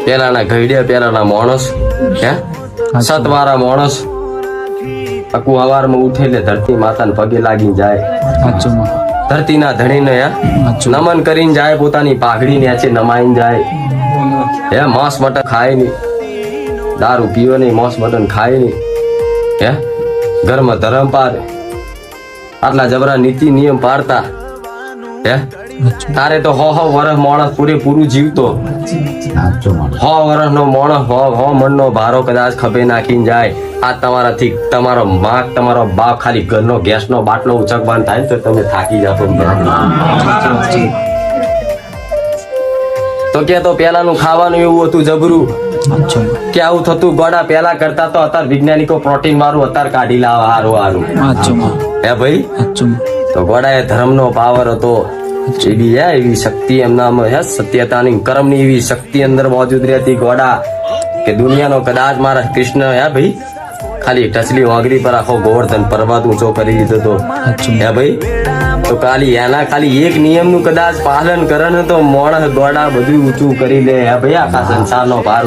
પેલાના ઘડિયા પેલાના માણસ હે સતવારા માણસ આખું હવારમાં ઉઠે એટલે ધરતી માતાને પગે લાગીને જાય. ધરતીના ધણીને નમન કરીને જાય, પોતાની પાઘડી નેચે નમાઈને જાય. હે માંસ મટન ખાય નહીં, દારૂ પીવે નહીં, માંસ મટન ખાય નહીં. હે ઘરમાં ધર્મ પાડે, આટલા જબરા નીતિ નિયમ પાડતા. હે તારે તો હો વર્ષ માણસ પૂરેપૂરું જીવતો, 100 વર્ષનો માણસ 100 મણનો ભારો કદાચ ખભે નાખીને જાય. આ તમારાથી તમારો માક તમારો બાપ ખાલી ઘરનો ગેસનો બાટલો ઉચકવાન થાય તો તમે થાકી જતો. તો કે તો પેલાનું ખાવાનું એવું હતું જબરું કે આવું થતું ગોડા પેલા કરતા તો અત્યારે વૈજ્ઞાનિકો પ્રોટીન વાળું અત્યારે કાઢી લાવે હારું. હે ભાઈ તો ગોડા એ ધર્મનો પાવર હતો, એવી શક્તિ એમનામાં હે સત્યતાની કર્મની એવી શક્તિ અંદર મોજૂદ રહેતી ગોડા કે દુનિયાનો કદાચ મારા કૃષ્ણ હે ભાઈ ખાલી ટચલી વાંગરી પર આખો ગોવર્ધન પર્વત ઊંચો કરી દીધો હતો. હે ભાઈ તો ખાલી એક નિયમ નું કદાચ પાલન કરે ને તો મોણસ ગોડા બધું ઊંચું કરી લે. હે ભાઈ આખા સંસારનો ભાર